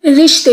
रिश्ते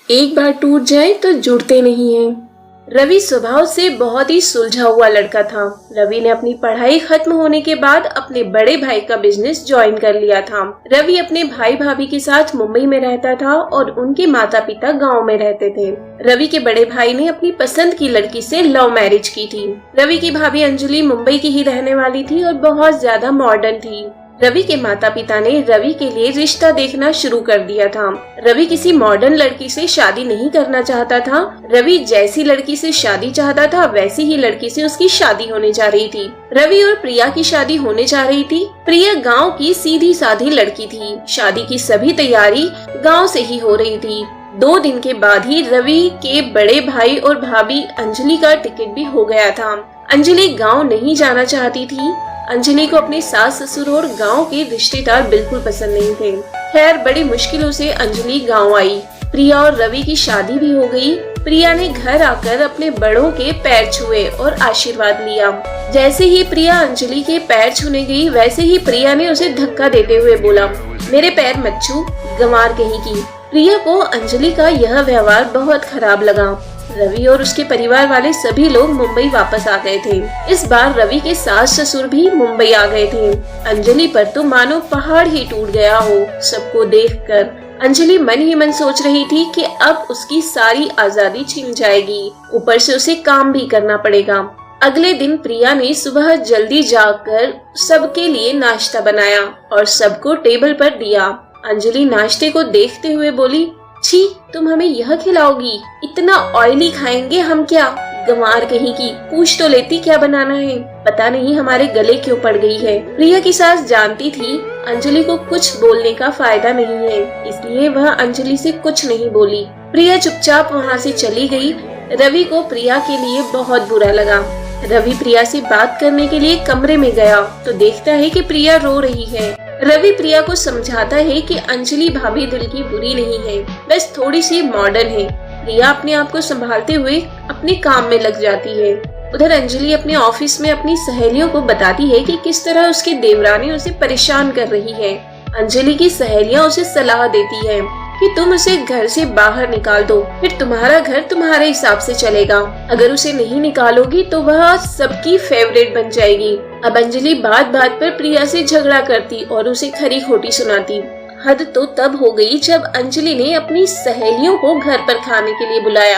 एक बार टूट जाए तो जुड़ते नहीं हैं। रवि स्वभाव से बहुत ही सुलझा हुआ लड़का था। रवि ने अपनी पढ़ाई खत्म होने के बाद अपने बड़े भाई का बिजनेस ज्वाइन कर लिया था। रवि अपने भाई भाभी के साथ मुंबई में रहता था और उनके माता पिता गांव में रहते थे। रवि के बड़े भाई ने अपनी पसंद की लड़की से लव मैरिज की थी। रवि की भाभी अंजलि मुंबई की ही रहने वाली थी और बहुत ज्यादा मॉडर्न थी। रवि के माता पिता ने रवि के लिए रिश्ता देखना शुरू कर दिया था। रवि किसी मॉडर्न लड़की से शादी नहीं करना चाहता था। रवि जैसी लड़की से शादी चाहता था वैसी ही लड़की से उसकी शादी होने जा रही थी। रवि और प्रिया की शादी होने जा रही थी। प्रिया गांव की सीधी साधी लड़की थी। शादी की सभी तैयारी गांव से ही हो रही थी। 2 दिन के बाद ही रवि के बड़े भाई और भाभी अंजलि का टिकट भी हो गया था। अंजलि गाँव नहीं जाना चाहती थी। अंजलि को अपने सास ससुर और गांव के रिश्तेदार बिल्कुल पसंद नहीं थे। खैर बड़ी मुश्किलों से अंजलि गांव आई। प्रिया और रवि की शादी भी हो गई। प्रिया ने घर आकर अपने बड़ों के पैर छुए और आशीर्वाद लिया। जैसे ही प्रिया अंजलि के पैर छूने गई वैसे ही प्रिया ने उसे धक्का देते हुए बोला, मेरे पैर मत छू, गंवार कहीं की। प्रिया को अंजलि का यह व्यवहार बहुत खराब लगा। रवि और उसके परिवार वाले सभी लोग मुंबई वापस आ गए थे। इस बार रवि के सास ससुर भी मुंबई आ गए थे। अंजलि पर तो मानो पहाड़ ही टूट गया हो। सबको देखकर अंजलि मन ही मन सोच रही थी कि अब उसकी सारी आजादी छिन जाएगी, ऊपर से उसे काम भी करना पड़ेगा। अगले दिन प्रिया ने सुबह जल्दी जाकर सबके लिए नाश्ता बनाया और सबको टेबल पर दिया। अंजलि नाश्ते को देखते हुए बोली, छी, तुम हमें यह खिलाओगी? इतना ऑयली खाएंगे हम क्या? गंवार कहीं की, पूछ तो लेती क्या बनाना है। पता नहीं हमारे गले क्यों पड़ गई है। प्रिया की सास जानती थी अंजलि को कुछ बोलने का फायदा नहीं है, इसलिए वह अंजलि से कुछ नहीं बोली। प्रिया चुपचाप वहाँ से चली गई। रवि को प्रिया के लिए बहुत बुरा लगा। रवि प्रिया से बात करने के लिए कमरे में गया तो देखता है कि प्रिया रो रही है। रवि प्रिया को समझाता है कि अंजलि भाभी दिल की बुरी नहीं है, बस थोड़ी सी मॉडर्न है। प्रिया अपने आप को संभालते हुए अपने काम में लग जाती है। उधर अंजलि अपने ऑफिस में अपनी सहेलियों को बताती है कि किस तरह उसकी देवरानी उसे परेशान कर रही है। अंजलि की सहेलियां उसे सलाह देती है कि तुम उसे घर से बाहर निकाल दो, फिर तुम्हारा घर तुम्हारे हिसाब से चलेगा। अगर उसे नहीं निकालोगी तो वह सबकी फेवरेट बन जाएगी। अब अंजलि बात बात पर प्रिया से झगड़ा करती और उसे खरी खोटी सुनाती। हद तो तब हो गई जब अंजलि ने अपनी सहेलियों को घर पर खाने के लिए बुलाया।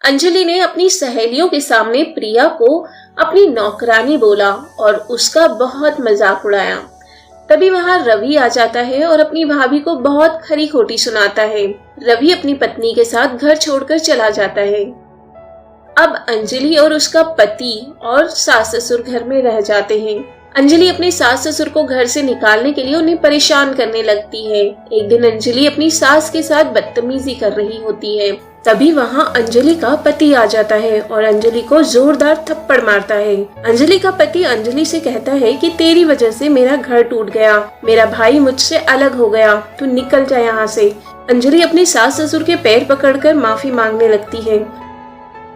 अंजलि ने अपनी सहेलियों के सामने प्रिया को अपनी नौकरानी बोला और उसका बहुत मजाक उड़ाया। तभी वहाँ रवि आ जाता है और अपनी भाभी को बहुत खरी खोटी सुनाता है। रवि अपनी पत्नी के साथ घर छोड़कर चला जाता है। अब अंजलि और उसका पति और सास ससुर घर में रह जाते हैं। अंजलि अपने सास ससुर को घर से निकालने के लिए उन्हें परेशान करने लगती है। एक दिन अंजलि अपनी सास के साथ बदतमीजी कर रही होती है। तभी वहाँ अंजलि का पति आ जाता है और अंजलि को जोरदार थप्पड़ मारता है। अंजलि का पति अंजलि से कहता है कि तेरी वजह से मेरा घर टूट गया, मेरा भाई मुझसे अलग हो गया, तू निकल जा यहाँ से। अंजलि अपने सास ससुर के पैर पकड़कर माफी मांगने लगती है।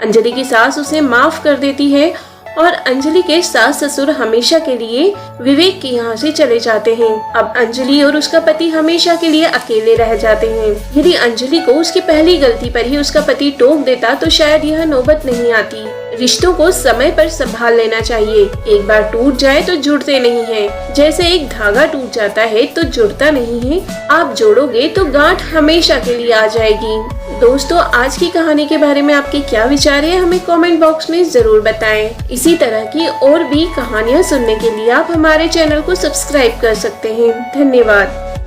अंजलि की सास उसे माफ कर देती है और अंजलि के सास ससुर हमेशा के लिए विवेक के यहाँ से चले जाते हैं। अब अंजलि और उसका पति हमेशा के लिए अकेले रह जाते हैं। यदि अंजलि को उसकी पहली गलती पर ही उसका पति टोक देता तो शायद यह नौबत नहीं आती। रिश्तों को समय पर संभाल लेना चाहिए। एक बार टूट जाए तो जुड़ते नहीं हैं। जैसे एक धागा टूट जाता है तो जुड़ता नहीं है, आप जोड़ोगे तो गांठ हमेशा के लिए आ जाएगी। दोस्तों, आज की कहानी के बारे में आपके क्या विचार है हमें कमेंट बॉक्स में जरूर बताएं। इसी तरह की और भी कहानियाँ सुनने के लिए आप हमारे चैनल को सब्सक्राइब कर सकते हैं। धन्यवाद।